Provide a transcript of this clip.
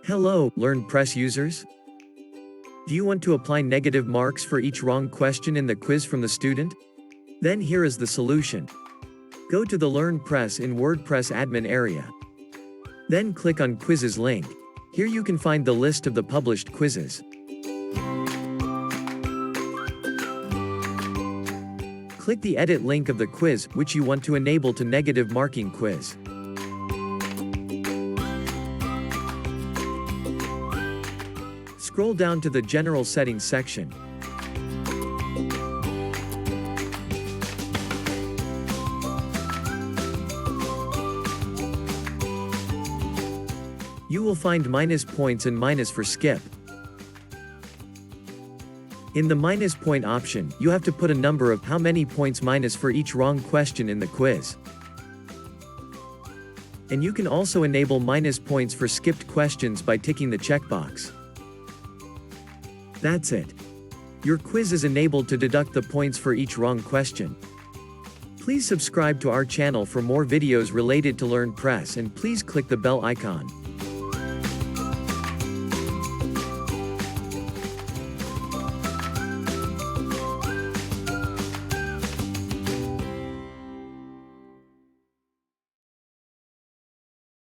Hello, LearnPress users. Do you want to apply negative marks for each wrong question in the quiz from the student? Then here is the solution. Go to the LearnPress in WordPress admin area. Then click on Quizzes link. Here you can find the list of the published quizzes. Click the edit link of the quiz which you want to enable to negative marking quiz. Scroll down to the General Settings section. You will find minus points and minus for skip. In the minus point option, you have to put a number of how many points minus for each wrong question in the quiz. And you can also enable minus points for skipped questions by ticking the checkbox. That's it. Your quiz is enabled to deduct the points for each wrong question. Please subscribe to our channel for more videos related to LearnPress and please click the bell icon.